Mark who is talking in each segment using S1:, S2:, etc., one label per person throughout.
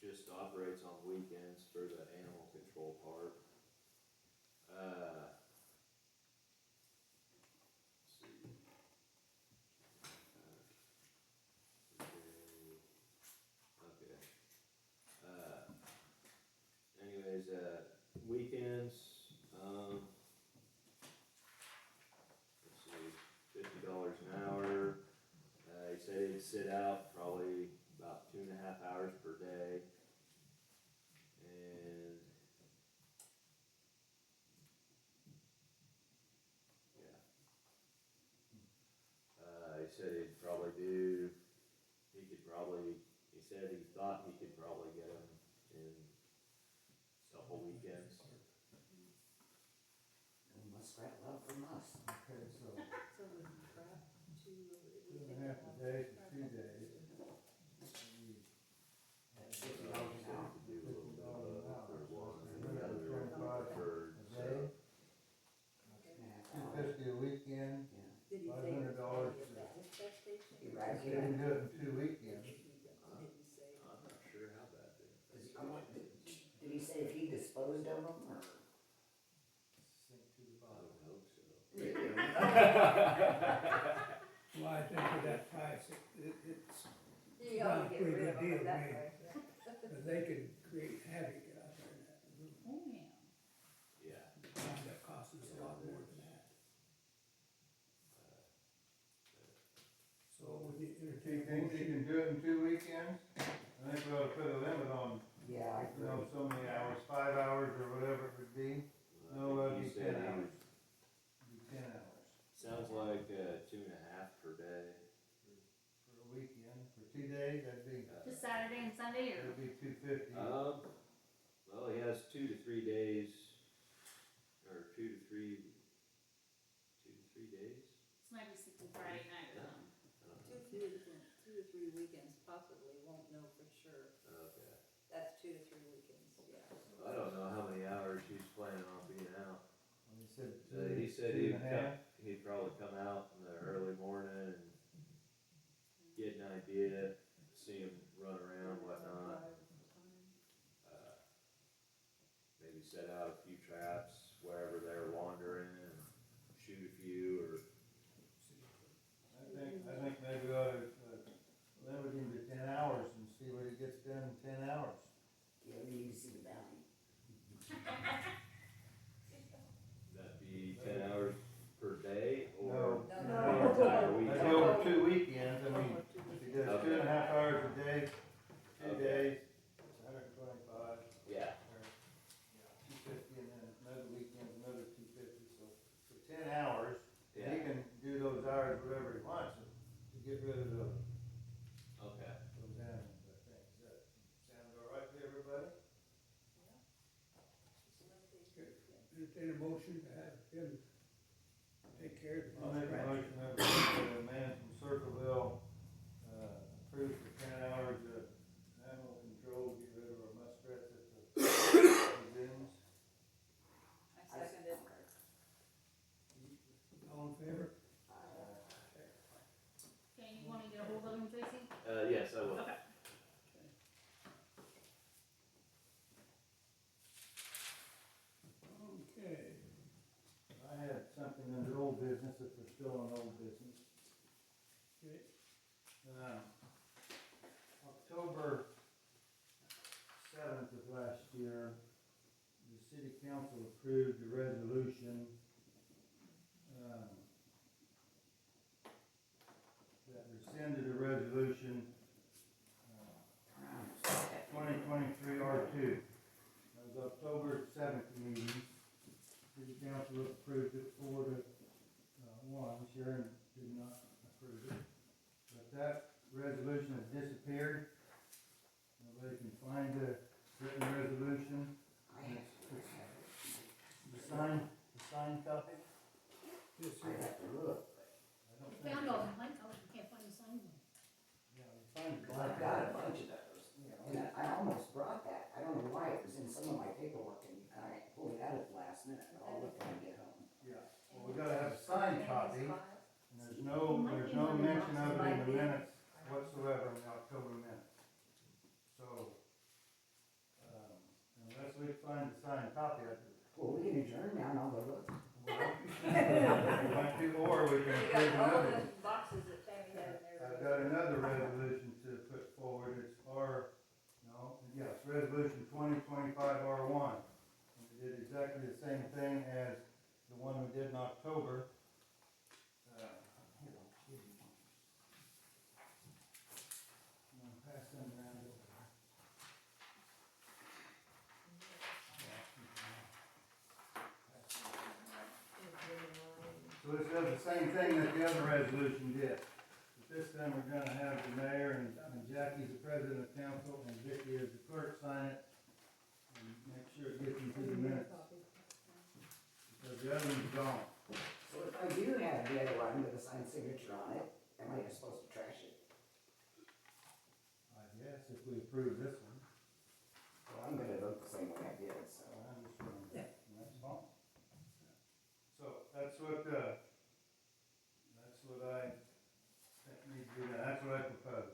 S1: just operates on weekends for the animal control part. Let's see. Okay. Anyways, weekends, let's see, $50 an hour. He said he'd sit out probably about 2.5 hours per day. And yeah, he said he said he thought he could probably get him in a couple weekends.
S2: Muskrat love from us.
S3: Okay, so
S4: So we can crap
S3: 2.5 a day for 2 days.
S2: That's
S1: So
S2: $50
S1: he
S2: an
S1: said
S2: hour.
S1: he could do a little bit of both for one and the other
S3: 125
S1: preferred,
S3: a
S1: so.
S3: day,
S2: $2.5 hours.
S3: $250 a weekend.
S2: Yeah.
S4: Did he say
S3: $500
S4: it's probably at that dispatch station?
S2: You're right,
S3: So you can do it in 2 weekends.
S4: Did he say?
S1: I'm not sure how bad they are.
S2: Did he say if he disposed of them or?
S3: Sink to the
S1: I
S3: bottom.
S1: would hope so.
S5: Well, I think for that price, it's,
S4: You ought to get rid of them at that
S5: Deal,
S4: price, yeah.
S5: but they could create havoc out there in that room.
S6: Oh, yeah.
S1: Yeah.
S5: That costs us a lot more than that. So would you
S3: If
S5: entertain
S3: he
S5: a
S3: thinks he can
S5: motion?
S3: do it in 2 weekends, I think we ought to put a limit on,
S2: Yeah, I
S3: you know,
S2: agree.
S3: so many hours, 5 hours or whatever it would be. No,
S1: He
S3: that'd be
S1: said
S3: 10
S1: he
S3: hours.
S1: was,
S3: It'd be 10 hours
S1: sounds like 2.5 per day.
S3: for a weekend. For 2 days, that'd be
S6: Just Saturday and Sunday, or?
S3: 250.
S1: Well, he has 2 to 3 days, or 2 to 3 days.
S6: This might be something Friday night or something.
S1: I don't know.
S4: 2 to 3 weekends possibly, won't know for sure.
S1: Okay.
S4: That's 2 to 3 weekends, yeah.
S1: I don't know how many hours he's planning on being out.
S3: He said
S1: He said
S3: 2.5.
S1: he'd probably come out in the early morning and get an idea, see him run around, whatnot. Maybe set out a few traps wherever they're wandering and shoot a few, or
S3: I think maybe we ought to limit him to 10 hours and see what he gets done in 10 hours.
S2: Yeah, we need to see the bounty.
S1: that'd be 10 hours per day,
S3: No.
S1: or
S4: No,
S1: the
S4: no.
S1: entire
S3: Maybe
S1: weekend.
S3: over 2 weekends, I mean,
S4: Over 2
S3: if he
S4: weekends.
S3: does 2.5 hours a day, 2
S1: Okay.
S3: days, it's 125.
S1: Yeah,
S3: Or, yeah, 250, and then another weekend, another 250, so for 10 hours, he
S1: yeah,
S3: can do those hours whatever he wants to get rid of those
S1: okay.
S3: animals, I think. Does that sound all right to everybody?
S5: Entertain a motion to have him take care of the.
S3: I'll make a
S5: muskrat.
S3: motion that the man from Circleville, approve for 10 hours of animal control, get rid of our muskrats at the zooms.
S4: I second it.
S5: All in favor?
S6: Okay, you wanna get a hold of him, Tracy?
S1: Yes, I will.
S6: Okay.
S5: Okay,
S3: I had something under old business, if we're still on old business.
S5: okay,
S3: October 7th of last year, the city council approved a resolution that rescinded a resolution 2023 R2. That was October 7th meeting. City council approved it 4 to 1. Sharon did not approve it. But that resolution has disappeared. Nobody can find the written resolution.
S2: I actually have it.
S3: The signed copy?
S5: this
S2: I
S5: is,
S2: have to look, but
S3: I don't think.
S6: Found all the blank colors, we can't find the sign one.
S3: Yeah, the signed
S2: well, I've
S3: copy.
S2: got a bunch of those. And I almost brought that. I don't know why. It was in some of my paperwork and I pulled it out at the last minute, but I'll look when I get home.
S3: Yeah, well, we gotta have a signed copy, and there's no mention of it in the minutes whatsoever in the October minutes. So, we'd find the signed copy of it.
S2: Well, we can adjourn now and I'll go look.
S3: We might do, or we can
S4: We
S3: approve
S4: got all
S3: another.
S4: the boxes that Tammy had in there.
S3: I've got another resolution to put forward, it's resolution 2025-R1. And we did exactly the same thing as the one we did in October.
S2: Here, I'll give you one.
S3: I'm gonna pass them around over there. So this does the same thing that the other resolution did. But this time we're gonna have the mayor and Jackie the president of council and Vicki as the clerk sign it. And make sure it gets into the minutes. Because the other one's gone.
S2: So if I do have the other one with a signed signature on it, am I just supposed to trash it?
S3: I guess if we approve this one.
S2: Well, I'm gonna vote the same way I did, so.
S3: I'm just gonna, and that's fine. So that's what I think needs to be done, that's what I propose.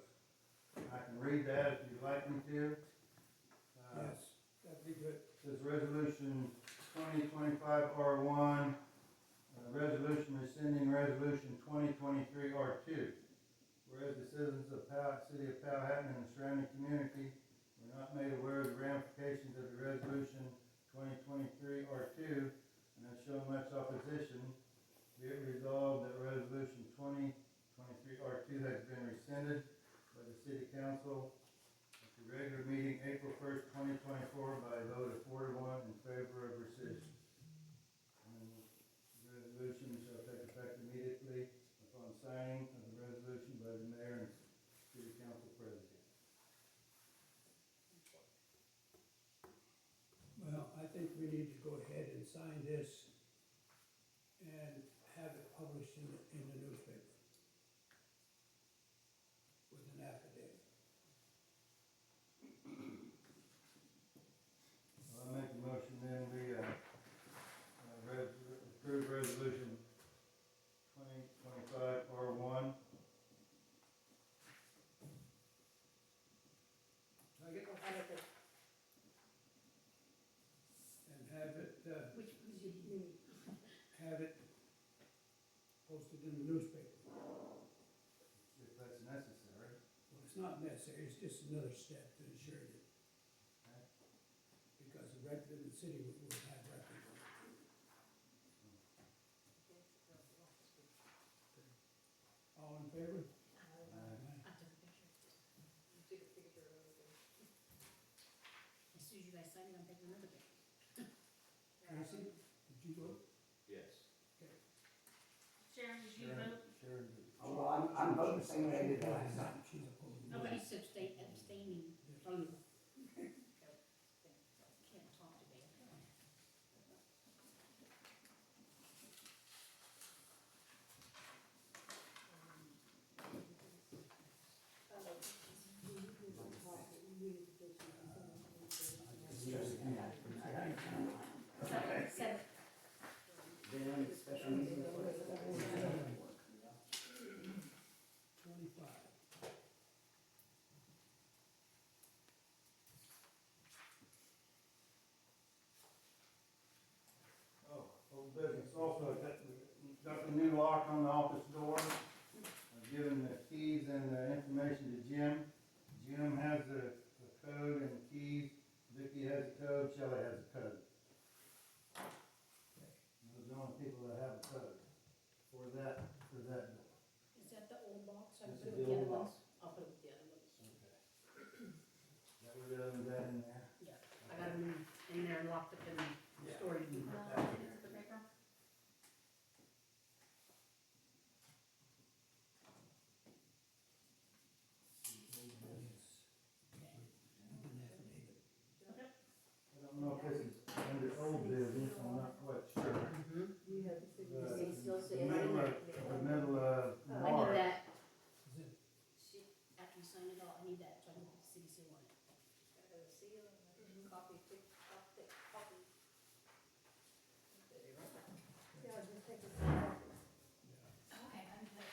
S3: I can read that if you'd like me to.
S5: Yes, that'd be good.
S3: Says resolution 2025-R1, resolution rescinding resolution 2023-R2. Whereas the citizens of City of Powhattan and the surrounding community were not made aware of the ramifications of the resolution 2023-R2 and have shown much opposition, be it resolved that resolution 2023-R2 has been rescinded by the City Council at the regular meeting April 1st, 2024 by a vote of 4-1 in favor of rescission. And the resolution shall take effect immediately upon signing of the resolution by the mayor and City Council president.
S5: Well, I think we need to go ahead and sign this and have it published in the newspaper with an affidavit.
S3: Well, I make a motion then we approve resolution 2025-R1.
S5: And have it,
S6: Which you need.
S5: have it posted in the newspaper.
S3: If that's necessary.
S5: Well, it's not necessary, it's just another step to ensure that. Because the record in the city will have record on it. All in favor?
S6: I took a picture.
S4: You took a picture of it.
S6: As soon as you guys sign it, I'm taking another picture.
S5: Tracy, did you vote?
S1: Yes.
S6: Sharon, did you vote?
S3: Sharon,
S2: Oh, well, I'm voting the same way I did the last time.
S5: She's opposed.
S6: Nobody's abstaining from you. Can't talk today. Seven.
S2: Then special meeting.
S5: 25.
S3: old business also, got the new lock on the office door. I've given the keys and the information to Jim. Jim has the code and the keys. Vicki has the code, Shelley has the code. Those are the only people that have a code for that door.
S6: Is that the old box? I
S3: This
S6: put
S3: is
S6: it with
S3: the
S6: the
S3: old
S6: other
S3: box.
S6: ones. I'll put it with the other ones.
S3: That way the other that in there.
S6: Yeah, I got them in there locked up in the
S3: Yeah.
S6: storage.
S3: You can put that in there.
S6: The paper? Okay.
S3: I don't know if this is under old business, I'm not quite sure.
S4: They still say
S3: The
S4: it right
S3: middle
S4: there.
S3: of, the middle of
S6: I need
S3: March.
S6: that.
S5: Is it?
S6: After you sign it all, I need that so I can put the city seal on it.
S4: Got a seal and a copy, copy.
S6: Okay, I need that.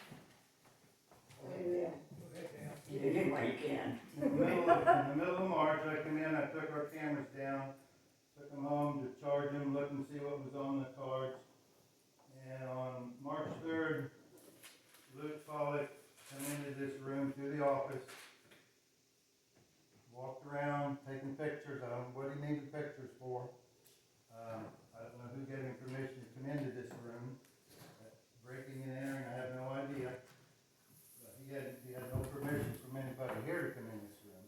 S2: Oh, yeah.
S5: Go ahead, Al.
S2: You did what you can.
S3: In the middle of March, I come in, I took our cameras down, took them home to charge them, look and see what was on the cards. And on March 3rd, Luke Pollock come into this room through the office, walked around taking pictures. I don't know what he needed pictures for. I don't know who gave him permission to come into this room. Breaking and entering, I have no idea. But he had no permission from anybody here to come in this room.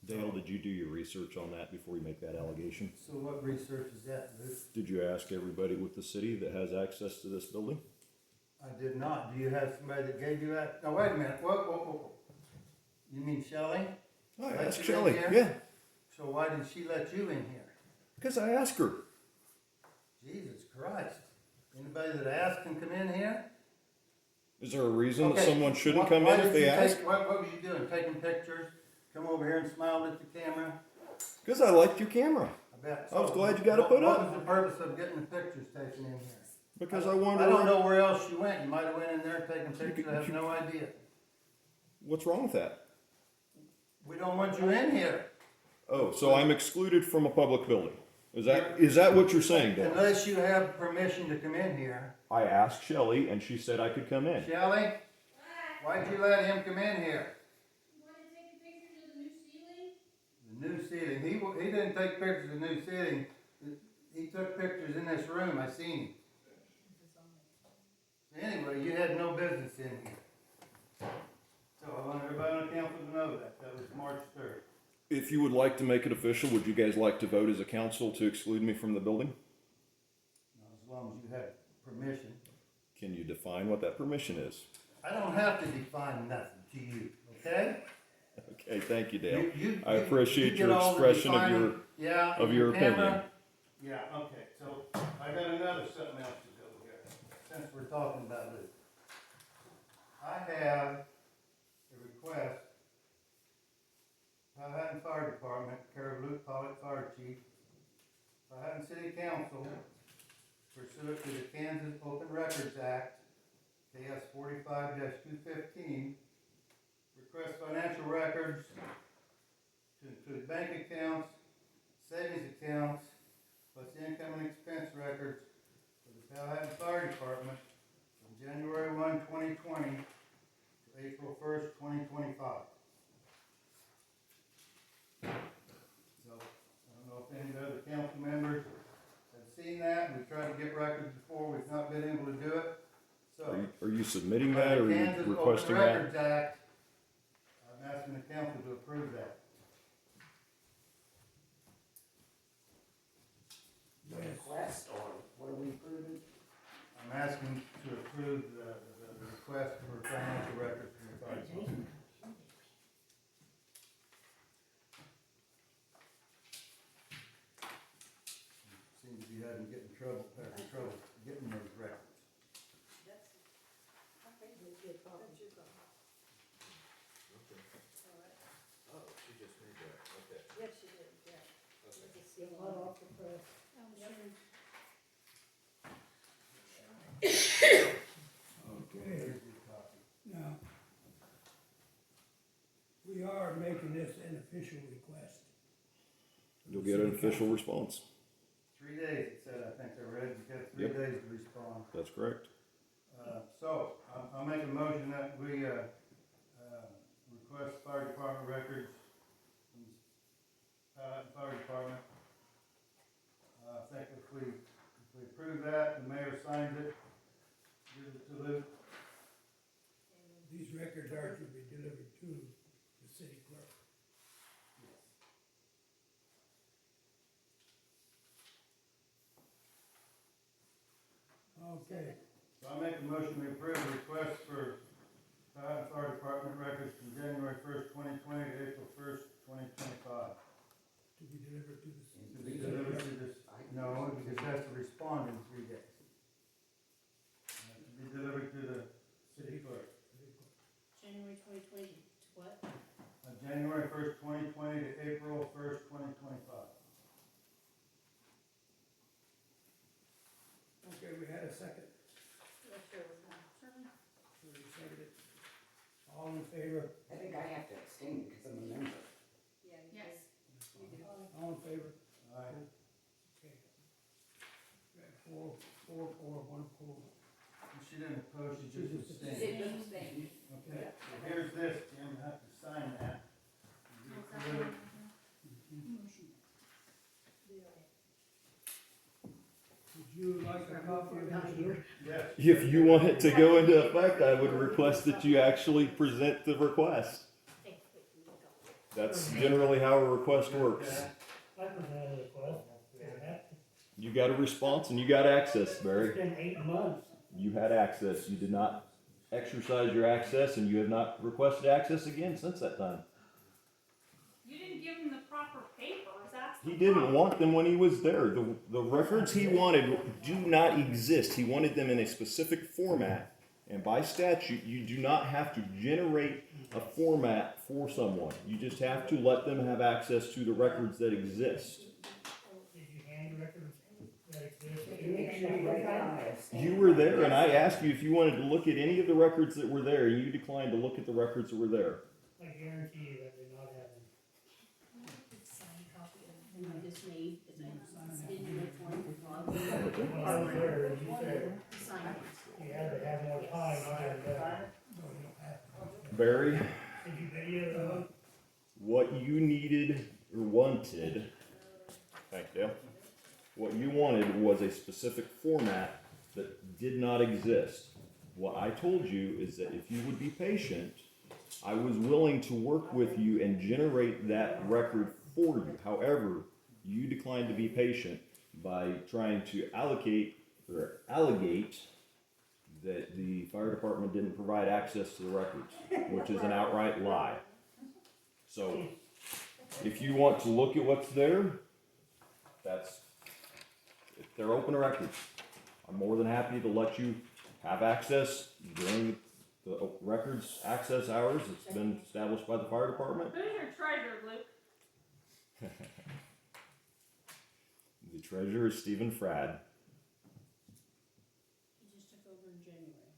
S7: Dale, did you do your research on that before you make that allegation?
S3: So what research is that, Luke?
S7: Did you ask everybody with the city that has access to this building?
S3: I did not. Do you have somebody that gave you that? No, wait a minute. Whoa. You mean Shelley?
S7: I
S3: Let
S7: asked
S3: you in
S7: Shelley,
S3: here?
S7: yeah,
S3: So why did she let you in here?
S7: because I asked her.
S3: Jesus Christ. Anybody that asked can come in here?
S7: Is there a reason that
S3: Okay,
S7: someone shouldn't
S3: why-
S7: come
S3: why
S7: in if
S3: did
S7: they
S3: you
S7: ask?
S3: take- What was you doing? Taking pictures? Come over here and smiled at the camera?
S7: Because I liked your camera.
S3: I bet.
S7: I was
S3: so.
S7: glad you got it put
S3: What
S7: up.
S3: was the purpose of getting the pictures taken in here?
S7: Because I wanted
S3: I
S7: to
S3: don't
S7: know
S3: know where else you went. You might have went in there taking pictures. I have no idea.
S7: what's wrong with that.
S3: We don't want you in here.
S7: Oh, so I'm excluded from a public building. Is that what you're saying, Dale?
S3: Unless you have permission to come in here.
S7: I asked Shelley and she said I could come in.
S3: Shelley, why'd you let him come in here?
S6: Want to take pictures of the new ceiling?
S3: The new ceiling. He didn't take pictures of the new ceiling. He took pictures in this room. I seen him. Anyway, you had no business in here. So I want everybody on the council to know that. That was March 3rd.
S7: If you would like to make it official, would you guys like to vote as a council to exclude me from the building?
S3: Now, as long as you have permission.
S7: Can you define what that permission is?
S3: I don't have to define nothing to you, okay?
S7: Okay, thank you, Dale.
S3: You
S7: I appreciate
S3: get
S7: your
S3: all the
S7: expression of
S3: defining- yeah,
S7: of
S3: and
S7: your
S3: the camera.
S7: opinion.
S3: Yeah, okay, so I got another something else to do here, since we're talking about Luke. I have a request, Powhattan Fire Department, care of Luke Pollock, Fire Chief, Powhattan City Council, pursuant to the Kansas Open Records Act, KS 45-215, request financial records to include bank accounts, savings accounts, plus income and expense records for the Powhattan Fire Department from January 1, 2020 to April 1st, 2025. So, I don't know if any of the other council members have seen that. We've tried to get records before, we've not been able to do it. So,
S7: Are you submitting
S3: by
S7: that
S3: the
S7: or are you
S3: Kansas Open
S7: requesting that?
S3: Records Act, I'm asking the council to approve that.
S2: The request, or what are we approving?
S3: I'm asking to approve the request for financial records from the fire department. Seems to be getting trouble getting those records.
S4: That's, okay, that's your problem.
S1: Okay.
S4: All right.
S1: Oh, she just made that, okay.
S4: Yes, she did, yeah.
S1: Okay.
S4: It's a lot off the press.
S6: Oh, sure.
S5: Okay,
S3: Here's your copy.
S5: now, we are making this an official request.
S7: You'll get an official response.
S3: 3 days, it said, I think they read, you got 3
S7: Yep.
S3: days to respond.
S7: That's correct.
S3: So, I'll make a motion that we, request fire department records from fire department. I think if we approve that, the mayor signs it, gives it to Luke.
S5: These records are to be delivered to the city clerk. Okay,
S3: So I make a motion to approve the request for fire department records from January 1st, 2020 to April 1st, 2025.
S5: to be delivered to the
S3: To
S5: city.
S3: be delivered to this, no, it just has to respond in 3 days. To be delivered to the city clerk.
S6: January 2020 to what?
S3: January 1st, 2020 to April 1st, 2025.
S5: Okay, we had a second.
S4: Yeah, sure, was not.
S5: So you seconded. All in favor?
S2: I think I have to abstain because I'm a member.
S4: Yeah, you
S6: Yes.
S4: did. You did.
S5: All in favor?
S3: Aye.
S5: one pull.
S3: She didn't oppose, she just
S5: She just
S3: abstained.
S4: It just abstained.
S3: Okay, so here's this, Jim, you have to sign that.
S5: Would you like a copy of this?
S3: Yes.
S7: If you want it to go into effect, I would request that you actually present the request. That's generally how a request works.
S8: I presented a request.
S7: You got a response and you got access, Barry.
S8: It's been 8 months.
S7: You had access. You did not exercise your access, and you have not requested access again since that time.
S6: You didn't give him the proper papers, that's the
S7: He didn't
S6: problem.
S7: want them when he was there. The records he wanted do not exist. He wanted them in a specific format, and by statute, you do not have to generate a format for someone. You just have to let them have access to the records that exist.
S8: Did you hand records that exist?
S2: If you make sure you write down I abstain.
S7: You were there, and I asked you if you wanted to look at any of the records that were there, and you declined to look at the records that were there.
S8: I guarantee you that did not happen.
S6: Signed copy of the one I just made, because I didn't make one.
S8: When I was there, you said
S6: Sign it.
S8: you had to have more time, and,
S5: No, you don't have to.
S7: Barry,
S8: did you video them?
S7: what you needed or wanted, thank you, what you wanted was a specific format that did not exist. What I told you is that if you would be patient, I was willing to work with you and generate that record for you. However, you declined to be patient by trying to allocate or allegate that the fire department didn't provide access to the records, which is an outright lie. So, if you want to look at what's there, they're open records. I'm more than happy to let you have access during the records access hours that's been established by the fire department.
S6: Who's your treasurer, Luke?
S7: The treasurer is Stephen Frad.
S6: He just took over in January.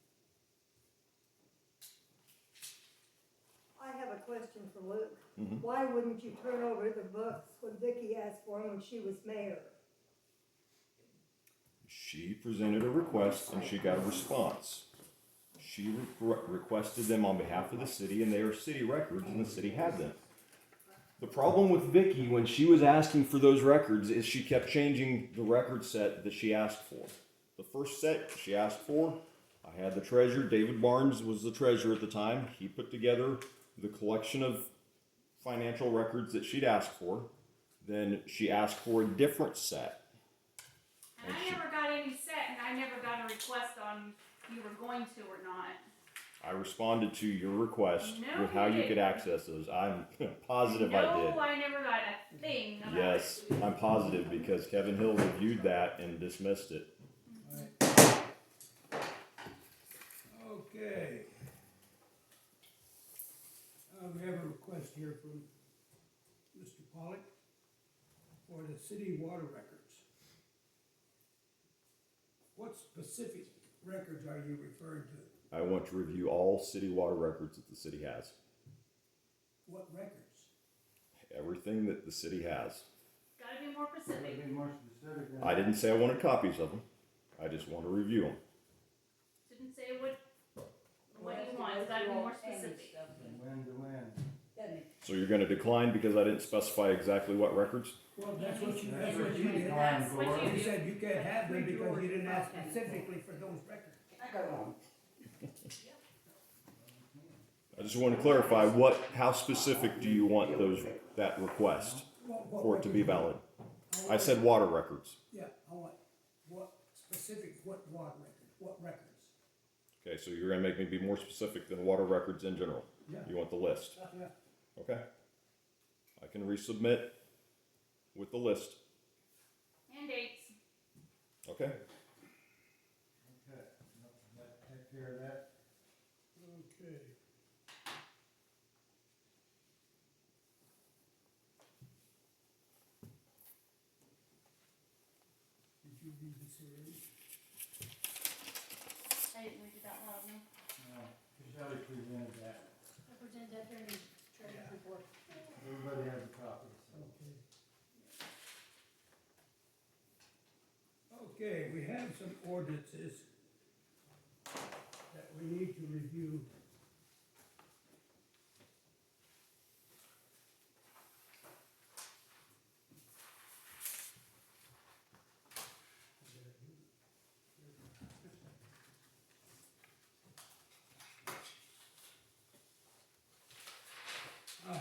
S9: I have a question for Luke.
S7: Mhm.
S9: Why wouldn't you turn over the books when Vicki asked for them when she was mayor?
S7: She presented a request and she got a response. She requested them on behalf of the city, and they are city records, and the city had them. The problem with Vicky when she was asking for those records is she kept changing the record set that she asked for. The first set she asked for, I had the treasurer, David Barnes was the treasurer at the time. He put together the collection of financial records that she'd asked for. Then she asked for a different set.
S6: And I never got any set, and I never got a request on you were going to or not.
S7: I responded to your request
S6: No,
S7: with how
S6: you
S7: you could
S6: didn't.
S7: access those. I'm positive I did.
S6: No, I never got a thing about
S7: Yes,
S6: it.
S7: I'm positive because Kevin Hill reviewed that and dismissed it.
S5: Okay. We have a request here from Mr. Pollock for the city water records. What specific records are you referring to?
S7: I want to review all city water records that the city has.
S5: What records?
S7: Everything that the city has.
S6: Gotta be more specific.
S3: Be more specific than
S7: I didn't say I wanted copies of them. I just want to review them.
S6: Didn't say what you want, it's gotta be more specific.
S3: from when to when.
S7: So you're going to decline because I didn't specify exactly what records?
S5: Well, that's what you
S3: That's
S5: did.
S3: what you did.
S6: That's what you
S5: You
S6: do.
S5: said you can't have them because you didn't ask specifically for those records.
S2: I got one.
S7: I just want to clarify how specific do you want that request
S5: What
S7: for it to be
S5: records?
S7: valid? I said water records.
S5: Yeah, I want, what specific, what water records, what records?
S7: Okay, so you're going to make me be more specific than water records in general.
S5: Yeah.
S7: You want the list.
S5: Yeah.
S7: Okay. I can resubmit with the list.
S6: And dates.
S7: Okay.
S3: Okay, that take care of that.
S5: Okay. Did you read this already?
S6: I didn't read it out loud, no.
S3: No, Shelley presented that.
S6: I presented that during the treasurer's report.
S3: Everybody has a copy, so.
S5: Okay. Okay, we have some ordinances that we need to review. Ah.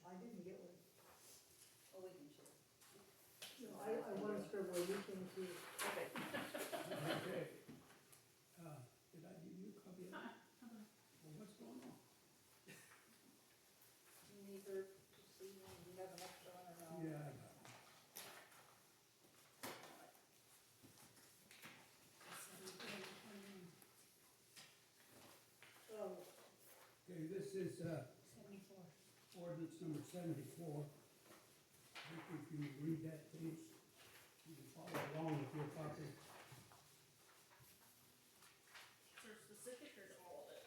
S9: I didn't get one.
S4: Oh, we can share.
S9: No, I want to scribble, you can too.
S4: Okay.
S5: Okay. Did I give you a copy of that? Well, what's going on?
S4: Neither, just so you know, you have an extra one or no?
S5: Yeah, I got it.
S9: Oh,
S5: Okay, this is,
S4: 74.
S5: ordinance number 74. If you read that, please, you can follow along with your copy.
S6: Is there specific or to all of it?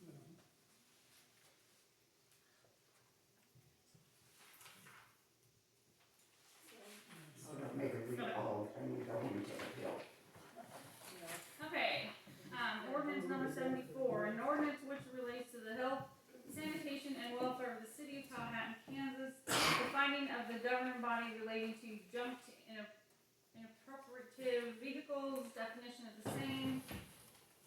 S5: You know.
S2: So don't make her read all, I need to go home and take a pill.
S6: Okay, ordinance number 74, an ordinance which relates to the health, sanitation, and welfare of the city of Powhatan, Kansas, the finding of the governing body relating to junked inappropriate vehicles, definition of the same,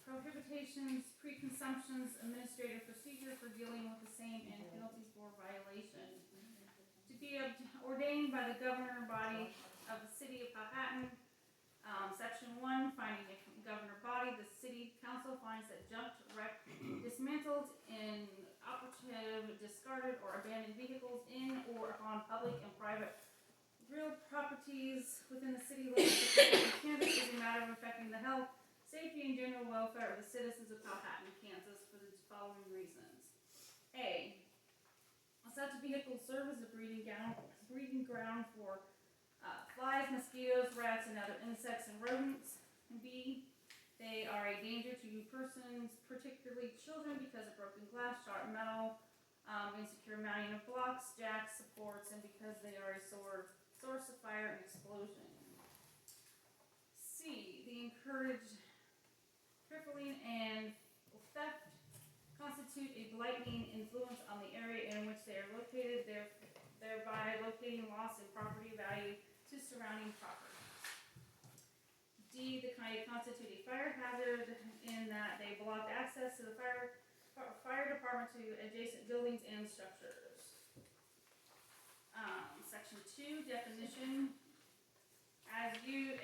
S6: prohibitions, pre-consumptions, administrative procedure for dealing with the same, and penalties for violation. To be ordained by the governing body of the city of Powhatan. Section 1, finding a governor body, the city council finds that junked, wrecked, dismantled, inoperative, discarded, or abandoned vehicles in or upon public and private real properties within the city limits of Powhatan, Kansas is a matter affecting the health, safety, and general welfare of the citizens of Powhatan, Kansas for the following reasons. A. Such vehicles serve as a breeding ground for flies, mosquitoes, rats, and other insects and rodents. B. They are a danger to persons, particularly children, because of broken glass, sharp metal, insecure mounting of blocks, jacks, supports, and because they are a source of fire and explosion. C. They encourage crippling and theft, constitute a blighting influence on the area in which they are located, thereby locating loss in property value to surrounding property. D. They constitute a fire hazard in that they block access to the fire department to adjacent buildings and structures. Section 2, definition. As used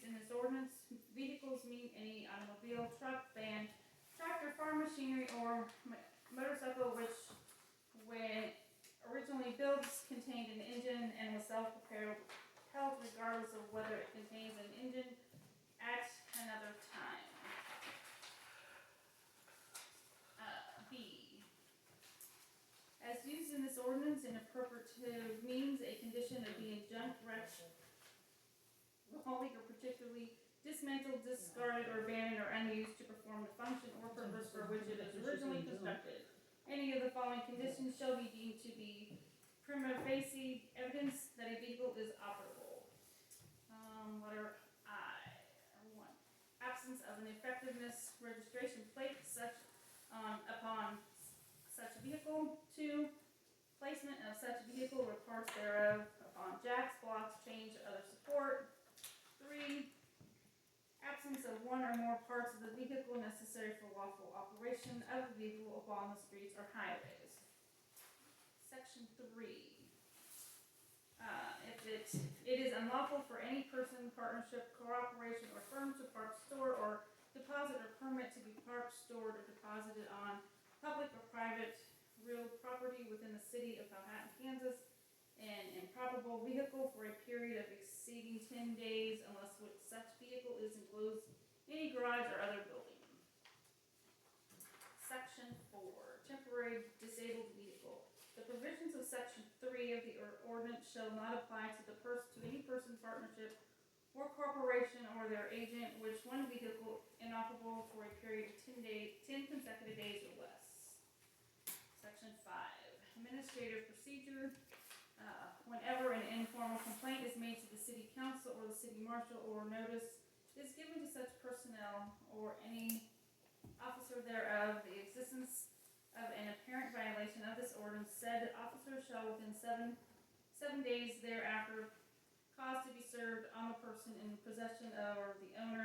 S6: in this ordinance, vehicles mean any automobile, truck, van, tractor, farm machinery, or motorcycle which, when originally built, contained an engine and was self-propelled regardless of whether it contains an engine at another time. B. As used in this ordinance, inappropriate means a condition of being junked, wrecked, wholly or particularly dismantled, discarded, or abandoned, or unused to perform the function or purpose for which it is originally constructed. Any of the following conditions shall be deemed to be prima facie evidence that a vehicle is operable. Letter I, or 1. Absence of an effectiveness registration plate upon such vehicle. 2. Placement of such vehicle or parts thereof upon jacks, blocks, chains, or other support. 3. Absence of one or more parts of the vehicle necessary for lawful operation of the vehicle upon the streets or highways. Section 3. If it is unlawful for any person, partnership, cooperation, or firm to park, store, or deposit or permit to be parked, stored, or deposited on public or private real property within the city of Powhatan, Kansas, an improbable vehicle for a period of exceeding 10 days unless such vehicle is enclosed in a garage or other building. a disabled vehicle. The provisions of section 3 of the ordinance shall not apply to any person, partnership, or corporation or their agent which one vehicle inoperable for a period of 10 consecutive days or less. Section 5, administrative procedure. Whenever an informal complaint is made to the city council or the city marshal, or notice is given to such personnel or any officer thereof the existence of an apparent violation of this ordinance, said officer shall within seven days thereafter cause to be served on the person in possession of or the owner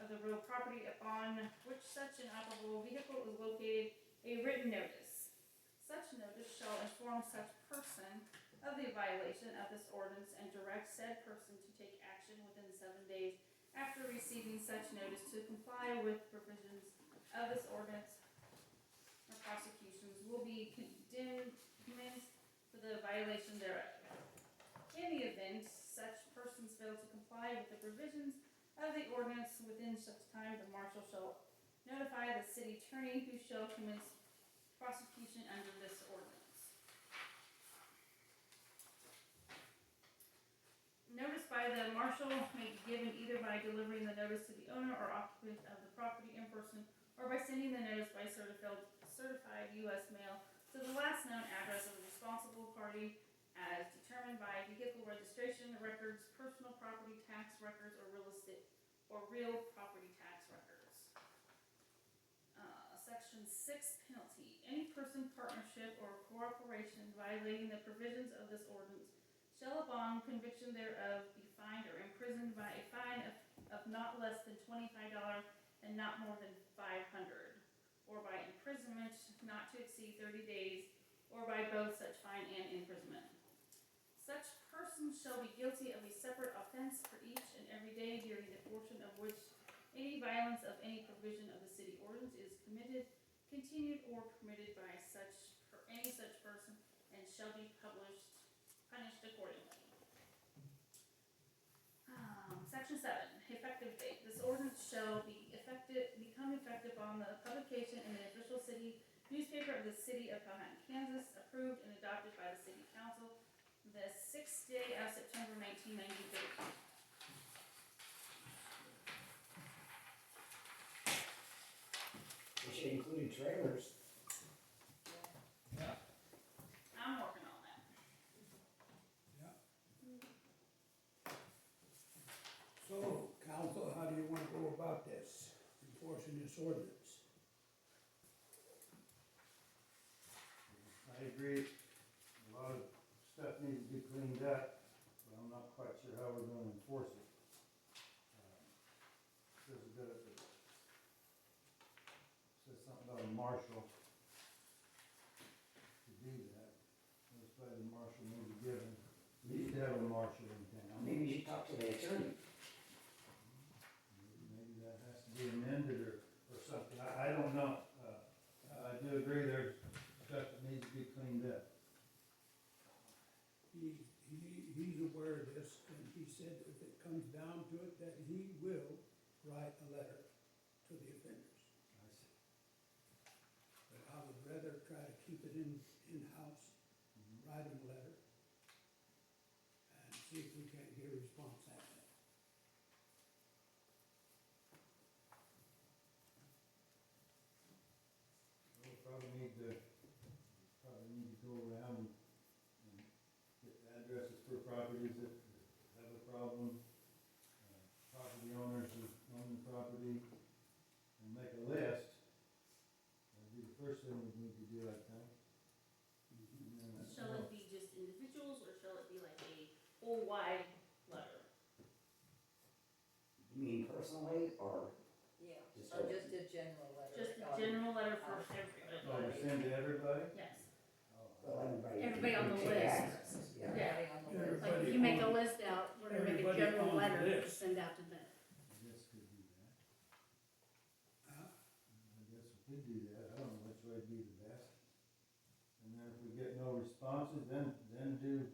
S6: of the real property upon which such an operable vehicle is located a written notice. Such notice shall inform such person of the violation of this ordinance and direct said person to take action within 7 days after receiving such notice to comply with provisions of this ordinance, or prosecutions will be commenced for the violation thereof. In the event such persons fail to comply with the provisions of the ordinance within such time, the marshal shall notify the city attorney, who shall commence prosecution under this ordinance. Notice by the marshal may be given either by delivering the notice to the owner or occupant of the property in person, or by sending the notice by certified U.S. mail to the last known address of the responsible party as determined by vehicle registration records, personal property tax records, or real property tax records. Section 6, penalty. Any person, partnership, or corporation violating the provisions of this ordinance shall upon conviction thereof be fined or imprisoned by a fine of not less than $25 and not more than $500, or by imprisonment not to exceed 30 days, or by both such fine and imprisonment. Such persons shall be guilty of a separate offense for each and every day during the portion of which any violence of any provision of the city ordinance is committed, continued, or permitted by any such person, and shall be punished accordingly. Section 7, effective date. This ordinance shall become effective on the publication in the official city newspaper of the city of Powhattan, Kansas, approved and adopted by the city council the 6th day of September 1993.
S2: They should include trailers.
S6: I'm working on that.
S5: So, council, how do you wanna go about this, enforcing this ordinance?
S3: I agree, a lot of stuff needs to be cleaned up, but I'm not quite sure how we're gonna enforce it. Says something about a marshal to do that. That's why the marshal may be given, we used to have a marshal in town.
S2: Maybe you should talk to the attorney.
S3: Maybe that has to be amended or something, I don't know. I do agree there's stuff that needs to be cleaned up.
S5: He's aware of this, and he said if it comes down to it, that he will write a letter to the offenders.
S3: I see.
S5: But I would rather try to keep it in-house, write him a letter, and see if we can't get a response out of that.
S3: We'll probably need to go around and get addresses for properties that have a problem, property owners who own the property, and make a list. That'd be the first thing we need to do, I think. And then
S6: Shall it be just individuals, or shall it be like a whole-wide letter?
S2: You mean personally, or
S4: Yeah,
S2: just
S4: or just a general letter.
S6: Just a general letter for everybody?
S3: Oh, to send to everybody?
S6: Yes.
S2: well, everybody?
S6: Everybody on the
S2: can take
S6: list.
S2: access, yeah.
S4: Everybody on the list.
S5: Everybody
S10: Like, you make a
S5: on-
S10: list out, we're gonna make a
S5: everybody
S10: general
S5: on the
S10: letter to
S5: list.
S10: send out to them.
S3: I guess could do that.
S5: Huh?
S3: I guess we could do that, I don't know which way would be the best. And then if we get no responses, then do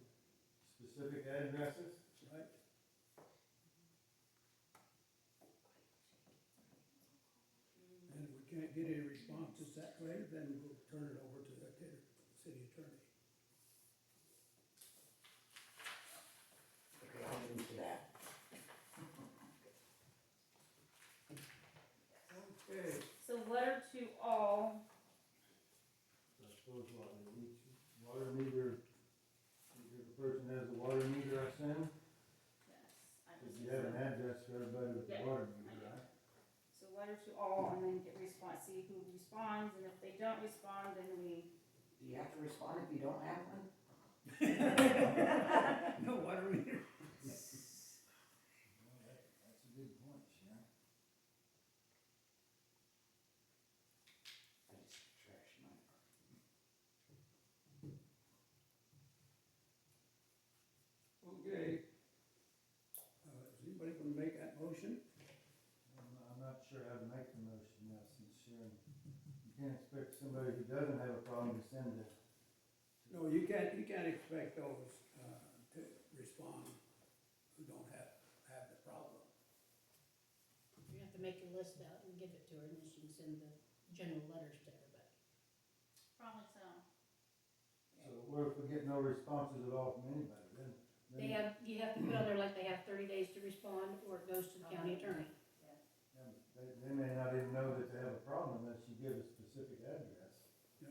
S3: specific addresses?
S5: Right? And if we can't get any responses that way, then we'll turn it over to the city attorney.
S2: Okay, I'll get into that.
S5: Okay,
S6: So letter to all,
S3: I suppose what, each water meter, either the person has a water meter I send,
S6: yes, I
S3: if
S6: was,
S3: you have an address for everybody with the
S6: Yeah,
S3: water
S6: I
S3: meter,
S6: do.
S3: right?
S6: so letter to all, and then get response, see who responds, and if they don't respond, then we,
S2: Do you have to respond if you don't have one?
S5: no water meter.
S3: Well, that's a good point, Sharon.
S2: I just trashed my car.
S5: Okay. Is anybody gonna make that motion?
S3: I'm not sure how to make the motion now, since Sharon, you can't expect somebody who doesn't have a problem to send it.
S5: No, you can't expect those, to respond who don't have the problem.
S10: You have to make your list out and give it to her, and then she can send the general letters to everybody.
S6: probably so.
S3: So what if we get no responses at all from anybody, then?
S10: You have to put on there like they have 30 days to respond, or it goes to the county attorney.
S3: Yeah, but they may not even know that they have a problem unless you give a specific address.
S5: Yeah.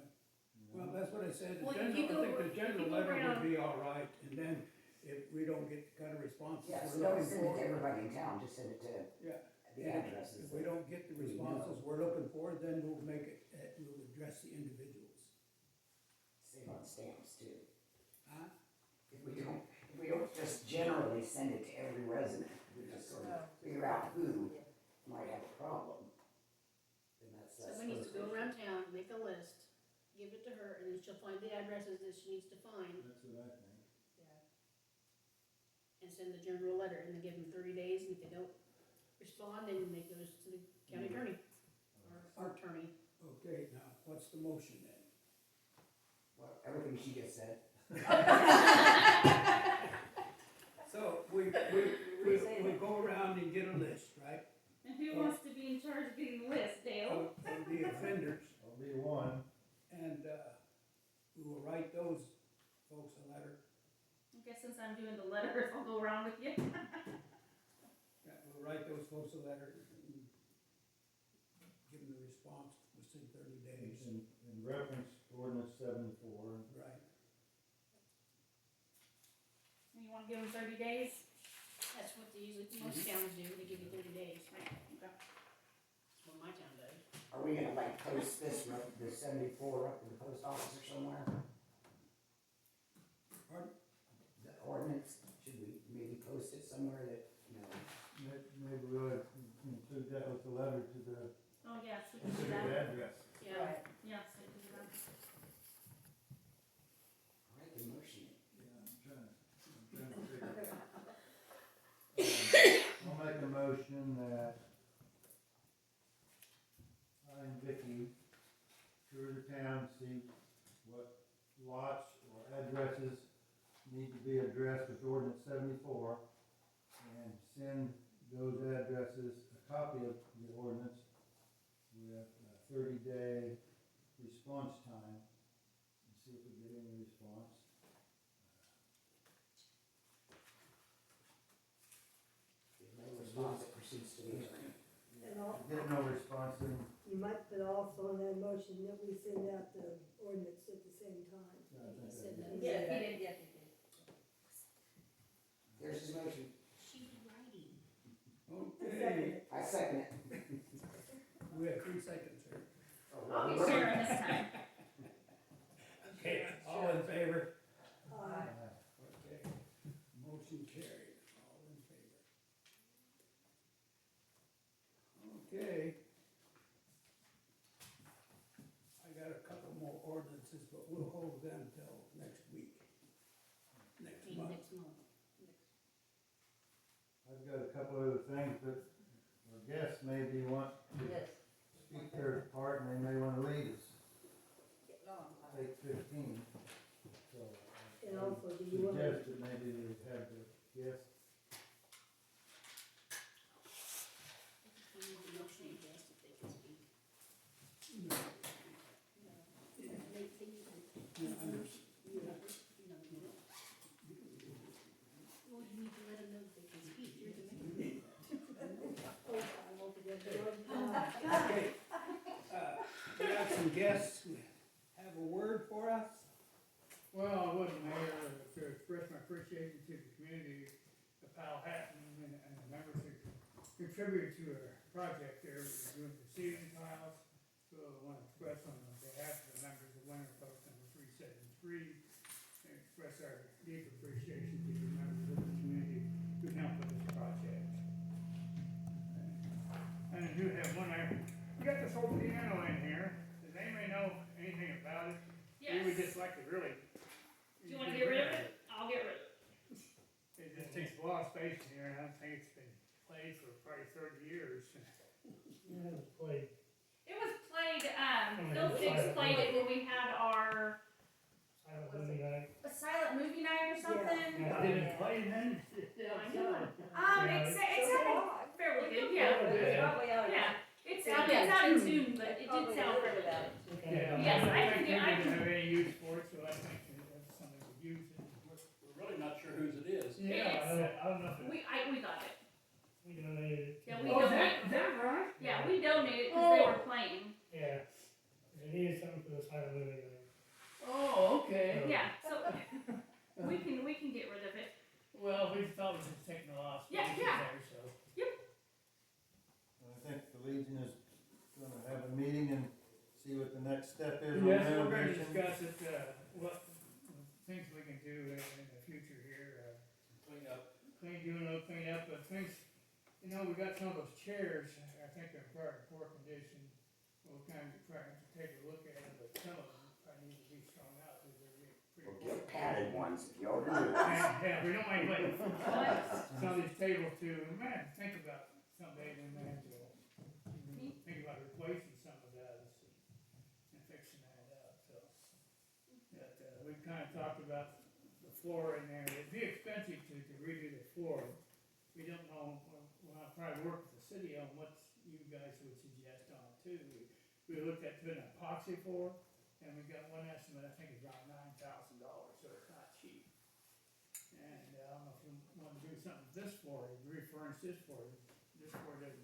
S3: You know?
S5: Well, that's what I said,
S10: Well, if you
S5: I think the
S10: go
S5: general letter
S10: around-
S5: would be all right, and then if we don't get the kind of responses
S2: Yeah, so
S5: we're
S2: don't
S5: looking
S2: send it to
S5: for.
S2: everybody in town, just send it to
S5: Yeah.
S2: the
S5: And
S2: addresses.
S5: if we don't get the
S2: we know.
S5: responses we're looking for, then we'll make it, we'll address the individuals.
S2: Save on stamps too.
S5: Huh?
S2: If we don't just generally send it to every resident, we just sort of figure out who might have a problem. Then that's.
S10: Somebody needs to go around town, make a list, give it to her, and then she'll find the addresses that she needs to find,
S3: That's what I think.
S10: and send the general letter, and then give them 30 days, and if they don't respond, then it goes to the county attorney, or attorney.
S5: Okay, now, what's the motion then?
S2: Well, everything she just said.
S5: So we go around and get a list, right,
S6: And who wants to be in charge of getting the list, Dale?
S5: of the offenders,
S3: I'll be one.
S5: and, we will write those folks a letter.
S6: I guess since I'm doing the letters, I'll go around with you.
S5: Yeah, we'll write those folks a letter and give them the response within 30 days.
S3: In reference to ordinance 74.
S5: Right.
S6: You wanna give them 30 days?
S10: That's what most towns do, they give you 30 days.
S6: Right, okay.
S10: That's what my town does.
S2: Are we gonna like post this, the 74 up in the post office or somewhere?
S5: Pardon?
S2: The ordinance, should we maybe post it somewhere that, you know?
S3: Maybe we'll include that with the letter to the
S6: Oh, yes, we can do
S3: specific
S6: that.
S3: address.
S10: Yeah.
S6: Yes, I can do that.
S2: All right, the motion.
S3: Yeah, I'm trying to figure it out. I'll make a motion that I and Vicky tour the town, see what lots or addresses need to be addressed with ordinance 74, and send those addresses a copy of the ordinance with a 30-day response time, and see if we get any response.
S2: If no response, it proceeds to the attorney.
S9: And all,
S3: Get no response, then
S9: you might put also in that motion that we send out the ordinance at the same time.
S3: I think
S10: Said
S3: that'd
S10: that.
S3: be-
S6: Yeah, he did.
S2: There's his motion.
S10: She's writing.
S5: Okay,
S2: I second it.
S5: we have 3 seconds here.
S6: I'll be sharing this time.
S5: Okay, all in favor?
S9: Aye.
S5: Okay, motion carried, all in favor. Okay. I got a couple more ordinances, but we'll hold them till next week. Next month.
S10: Next month.
S3: I've got a couple other things, but our guests maybe want to speak their part, and they may want to lead us. 8:15. So
S9: And also, do
S3: I
S9: you want to,
S3: suggest that maybe we have the guests.
S10: We need a motion, yes, if they can speak.
S5: guests have a word for us?
S8: Well, I would, Mayor, to express my appreciation to the community of Powhattan and the members who contributed to our project there. We're doing the ceiling tiles. So I want to express on behalf of the members of Winter Post number 373, and express our deep appreciation to the members of the community who helped with this project. And I do have one item. You got this whole piano in here. Does anybody know anything about it? We would just like to really.
S6: Do you wanna get rid of it? I'll get rid of it.
S8: It just takes a lot of space in here, and I think it's been played for probably 30 years.
S3: Yeah, it was played.
S6: It was played,
S3: Oh,
S6: Phil
S3: yeah.
S6: Fix played it when we had our
S3: Silent movie night.
S6: a silent movie night or something.
S3: Yeah.
S8: Did it play then?
S6: I know.
S3: Yeah,
S6: It's sounded fairly good, yeah.
S8: Yeah.
S4: Probably out of.
S6: Yeah, it's out
S10: Yeah,
S6: of tune, but it did sound fairly good.
S8: Yeah.
S6: Yes, I
S8: don't
S6: can
S8: think
S6: do-
S8: we didn't have any use for it, so I think that's something we use it.
S5: We're really not sure whose it is.
S8: Yeah, I don't know if it.
S6: We got it.
S3: We donated it.
S6: Yeah, we
S8: Oh, is
S6: donated.
S8: that right?
S6: Yeah, we donated because they were playing.
S3: Yeah. They needed something for the silent movie night.
S8: Oh, okay.
S6: Yeah, so we can get rid of it.
S8: Well, we thought we was just taking a lot of space
S6: Yeah, yeah.
S8: there, so.
S11: I think the Legion is gonna have a meeting and see what the next step is on
S8: Yes, we're gonna
S11: renovation.
S8: discuss it, what things we can do in the future here,
S5: Clean up.
S8: do a little clean up, but things, you know, we got some of those chairs, I think they're in pretty poor condition. We'll kind of try to take a look at them, but some of them probably need to be strung out, because they're getting pretty
S2: We'll
S8: poor.
S2: get padded ones if you order new.
S8: Yeah, we don't mind putting some of these tables too, man, think about someday when they have to, think about replacing some of those and fixing that up, so. But, we've kind of talked about the floor in there, it'd be expensive to redo the floor. We don't know, we'll have to probably work with the city on what you guys would suggest on it too. We looked at doing an epoxy floor, and we got one estimate, I think it's around $9,000, so it's not cheap. And I don't know if you want to do something with this floor, refurnish this floor, this floor doesn't